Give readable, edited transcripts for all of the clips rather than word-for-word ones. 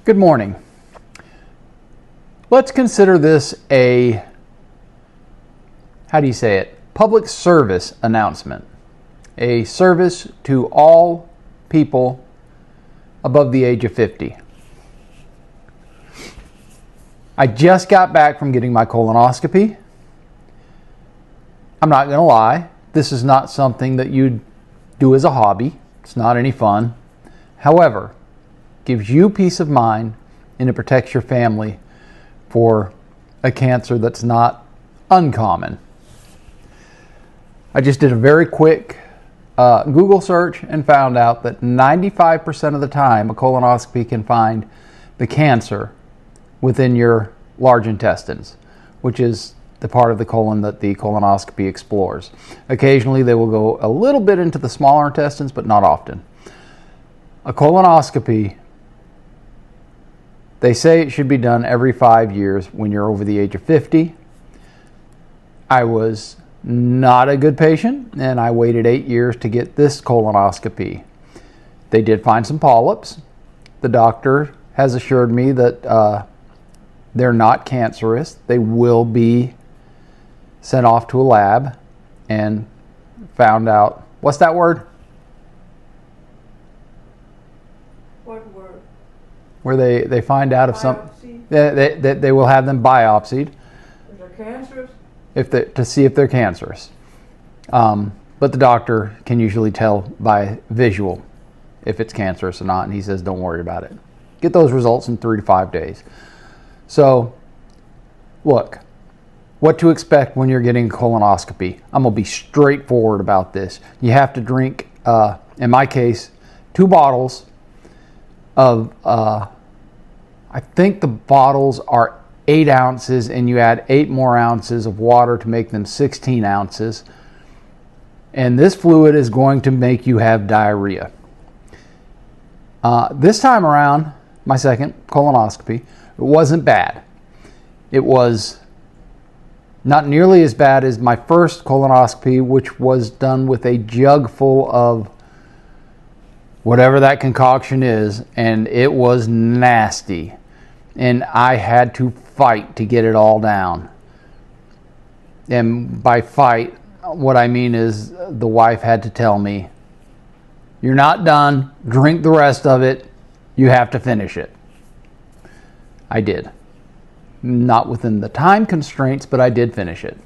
Good morning. Let's consider this a, public service announcement. A service to all people above the age of 50. I just got back from getting my colonoscopy. I'm not going to lie, this is not something that you'd do as a hobby. It's not any fun. However, gives you peace of mind and it protects your family for a cancer that's not uncommon. I just did a very quick Google search and found out that 95% of the time a colonoscopy can find the cancer within your large intestines, which is the part of the colon that the colonoscopy explores. Occasionally they will go a little bit into the smaller intestines, but not often. A colonoscopy, they say it should be done every 5 years when you're over the age of 50. I was not a good patient, and I waited 8 years to get this colonoscopy. They did find some polyps. The doctor has assured me that they're not cancerous. They will be sent off to a lab and found out, what's that word? What word? Where they find out if some, Biopsy? they will have them biopsied Is it cancerous? to see if they're cancerous. But the doctor can usually tell by visual if it's cancerous or not, and he says don't worry about it. Get those results in 3 to 5 days. So, look, what to expect when you're getting a colonoscopy. I'm going to be straightforward about this. You have to drink, in my case, 2 bottles of, I think the bottles are 8 ounces, and you add 8 more ounces of water to make them 16 ounces. And this fluid is going to make you have diarrhea. This time around, my second colonoscopy, it wasn't bad. It was not nearly as bad as my first colonoscopy, which was done with a jug full of whatever that concoction is, and it was nasty. And I had to fight to get it all down. And by fight, what I mean is the wife had to tell me, you're not done, drink the rest of it, you have to finish it. I did. Not within the time constraints, but I did finish it.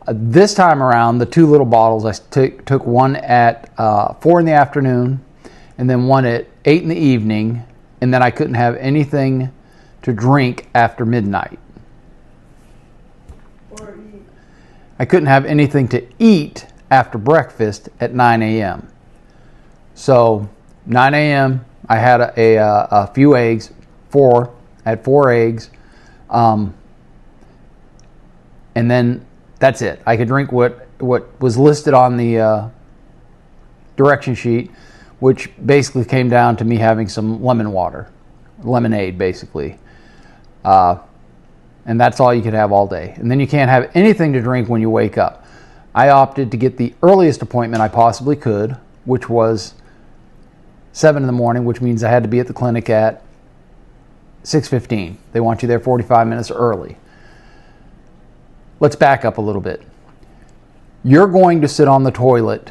This time around, the 2 little bottles, I took one at 4 in the afternoon, and then one at 8 in the evening, and then I couldn't have anything to drink after midnight. Or eat? I couldn't have anything to eat after breakfast at 9 a.m. So 9 a.m. I had a few eggs, 4. I had 4 eggs, and then that's it. I could drink what was listed on the direction sheet, which basically came down to me having some lemonade basically. And that's all you could have all day. And then you can't have anything to drink when you wake up. I opted to get the earliest appointment I possibly could, which was 7 in the morning, which means I had to be at the clinic at 6:15. They want you there 45 minutes early. Let's back up a little bit. You're going to sit on the toilet,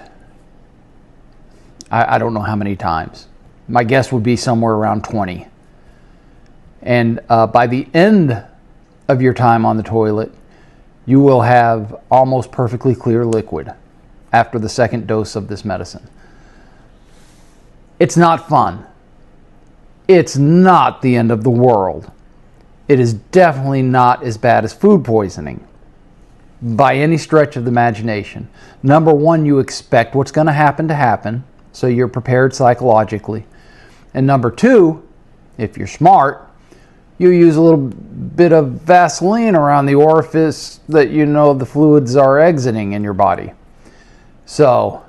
I don't know how many times. My guess would be somewhere around 20. And by the end of your time on the toilet, you will have almost perfectly clear liquid after the second dose of this medicine. It's not fun. It's not the end of the world. It is definitely not as bad as food poisoning by any stretch of the imagination. Number one, you expect what's going to happen, so you're prepared psychologically. And number two, if you're smart, you use a little bit of Vaseline around the orifice that you know the fluids are exiting in your body. So,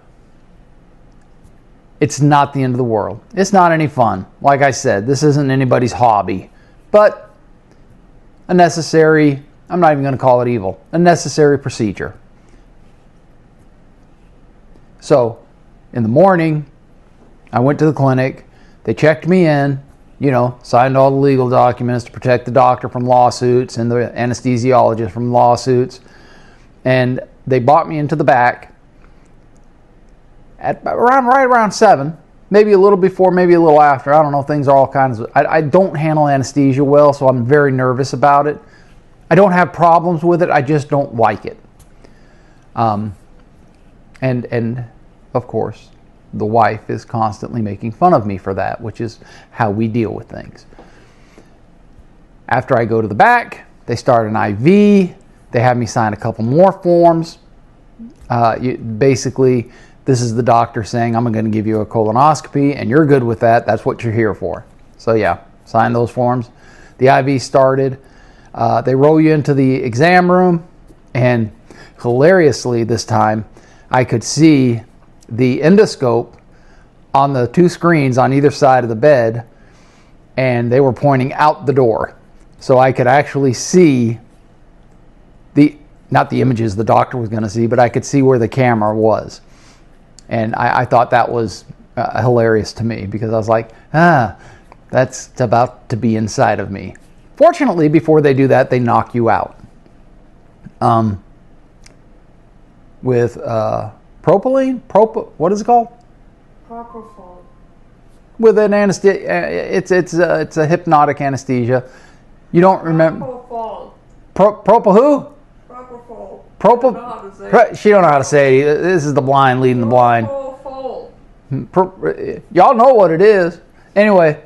it's not the end of the world. It's not any fun. Like I said, this isn't anybody's hobby. But a necessary, I'm not even going to call it evil, a necessary procedure. So, in the morning, I went to the clinic. They checked me in. signed all the legal documents to protect the doctor from lawsuits and the anesthesiologist from lawsuits. And they brought me into the back at right around 7, maybe a little before, maybe a little after. I don't know. Things are all kinds of. I don't handle anesthesia well, so I'm very nervous about it. I don't have problems with it. I just don't like it. And of course, the wife is constantly making fun of me for that, which is how we deal with things. After I go to the back, they start an IV. They have me sign a couple more forms. Basically, this is the doctor saying, I'm going to give you a colonoscopy, and you're good with that. That's what you're here for. So yeah, sign those forms. The IV started. They roll you into the exam room, and hilariously this time, I could see the endoscope on the 2 screens on either side of the bed, and they were pointing out the door. So I could actually see not the images the doctor was going to see, but I could see where the camera was. And I thought that was hilarious to me, because I was like, that's about to be inside of me. Fortunately, before they do that, they knock you out. With propylene? What is it called? Propofol. With an anesthesia, it's a hypnotic anesthesia. You don't remember? Propofol. Propofol who? Propofol. Propofol. She don't know how to say it. This is the blind leading the blind. Propofol. Y'all know what it is. Anyway,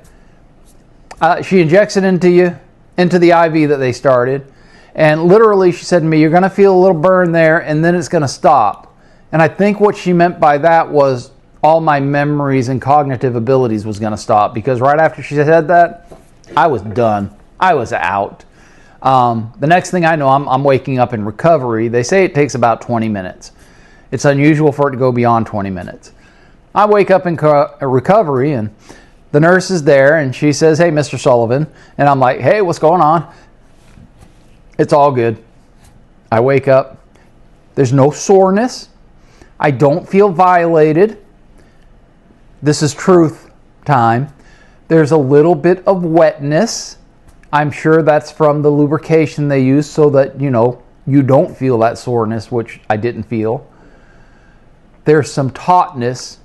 she injects it into you, into the IV that they started. And literally, she said to me, you're going to feel a little burn there, and then it's going to stop. And I think what she meant by that was all my memories and cognitive abilities was going to stop. Because right after she said that, I was done. I was out. The next thing I know, I'm waking up in recovery. They say it takes about 20 minutes. It's unusual for it to go beyond 20 minutes. I wake up in recovery, and the nurse is there, and she says, hey, Mr. Sullivan. And I'm like, hey, what's going on? It's all good. I wake up. There's no soreness. I don't feel violated. This is truth time. There's a little bit of wetness. I'm sure that's from the lubrication they use so that, you don't feel that soreness, which I didn't feel. There's some tautness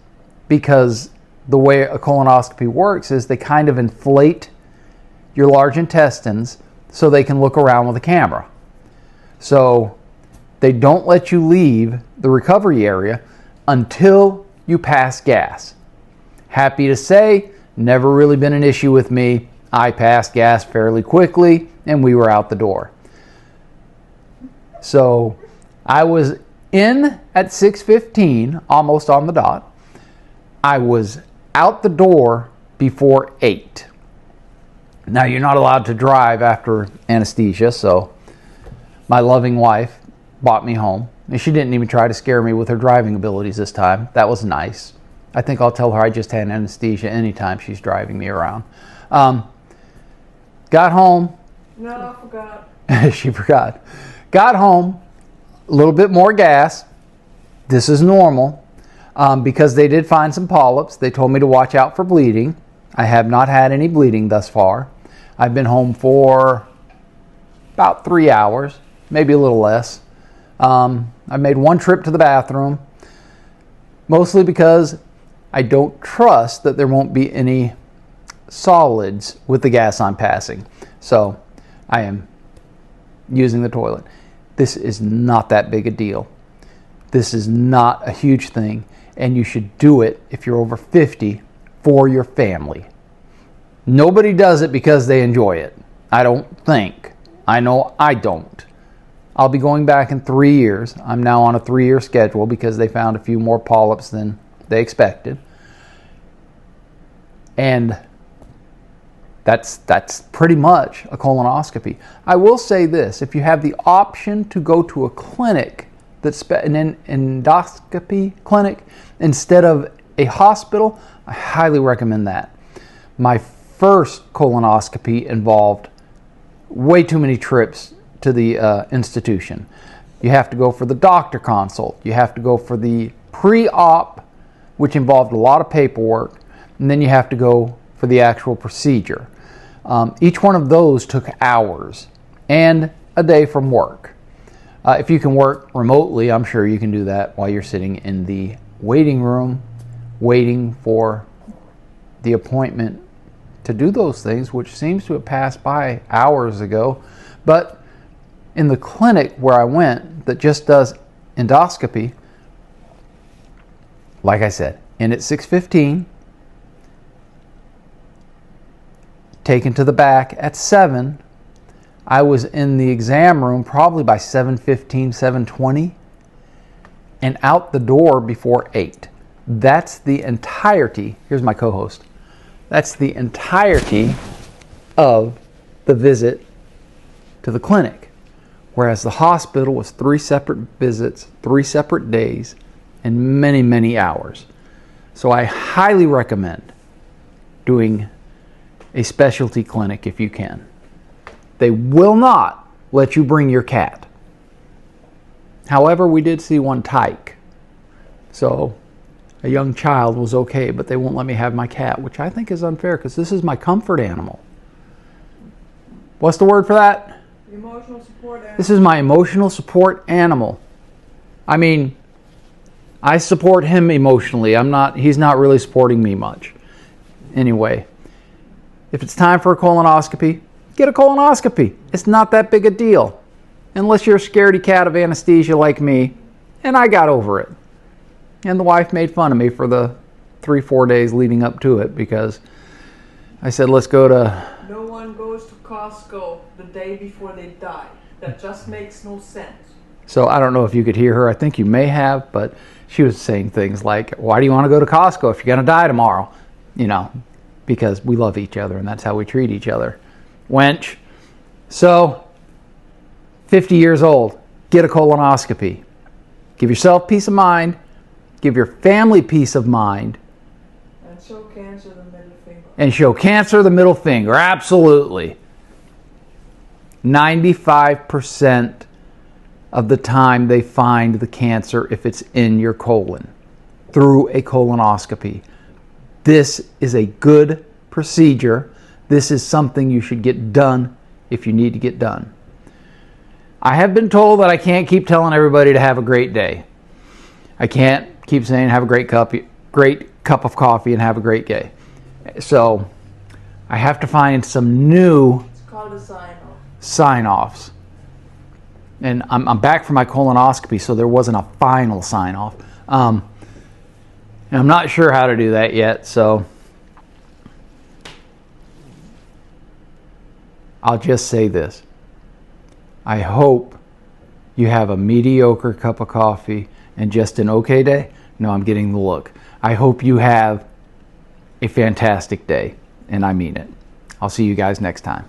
because the way a colonoscopy works is they kind of inflate your large intestines so they can look around with a camera. So they don't let you leave the recovery area until you pass gas. Happy to say, never really been an issue with me. I passed gas fairly quickly, and we were out the door. So I was in at 6:15, almost on the dot. I was out the door before 8. Now, you're not allowed to drive after anesthesia, so my loving wife brought me home. And she didn't even try to scare me with her driving abilities this time. That was nice. I think I'll tell her I just had anesthesia anytime she's driving me around. Got home. No, I forgot. She forgot. Got home, a little bit more gas. This is normal because they did find some polyps. They told me to watch out for bleeding. I have not had any bleeding thus far. I've been home for about 3 hours, maybe a little less. I made one trip to the bathroom, mostly because I don't trust that there won't be any solids with the gas I'm passing. So I am using the toilet. This is not that big a deal. This is not a huge thing, and you should do it if you're over 50 for your family. Nobody does it because they enjoy it. I don't think. I know I don't. I'll be going back in 3 years. I'm now on a 3-year schedule because they found a few more polyps than they expected. And that's pretty much a colonoscopy. I will say this, if you have the option to go to a clinic, that's an endoscopy clinic, instead of a hospital, I highly recommend that. My first colonoscopy involved way too many trips to the institution. You have to go for the doctor consult. You have to go for the pre-op, which involved a lot of paperwork. And then you have to go for the actual procedure. Each one of those took hours and a day from work. If you can work remotely, I'm sure you can do that while you're sitting in the waiting room waiting for the appointment to do those things, which seems to have passed by hours ago. But in the clinic where I went that just does endoscopy, like I said, in at 6:15, taken to the back at 7. I was in the exam room probably by 7:15, 7:20, and out the door before 8. That's the entirety, here's my co-host, that's the entirety of the visit to the clinic. Whereas the hospital was 3 separate visits, 3 separate days, and many, many hours. So I highly recommend doing a specialty clinic if you can. They will not let you bring your cat. However, we did see one tyke. So a young child was okay, but they won't let me have my cat, which I think is unfair because this is my comfort animal. What's the word for that? Emotional support animal. This is my emotional support animal. I mean, I support him emotionally. He's not really supporting me much. Anyway, if it's time for a colonoscopy, get a colonoscopy. It's not that big a deal. Unless you're a scaredy cat of anesthesia like me, and I got over it. And the wife made fun of me for the 3-4 days leading up to it because I said, let's go to... No one goes to Costco the day before they die. That just makes no sense. So I don't know if you could hear her. I think you may have, but she was saying things like, why do you want to go to Costco if you're going to die tomorrow? You know, because we love each other and that's how we treat each other. Wench. So, 50 years old, get a colonoscopy. Give yourself peace of mind. Give your family peace of mind. And show cancer the middle finger. And show cancer the middle finger. Absolutely. 95% of the time they find the cancer if it's in your colon through a colonoscopy. This is a good procedure. This is something you should get done if you need to get done. I have been told that I can't keep telling everybody to have a great day. I can't keep saying have a great cup of coffee and have a great day. So I have to find some new It's called a sign-off. sign-offs. And I'm back from my colonoscopy, so there wasn't a final sign-off. And I'm not sure how to do that yet, so I'll just say this. I hope you have a mediocre cup of coffee and just an okay day. No, I'm getting the look. I hope you have a fantastic day, and I mean it. I'll see you guys next time.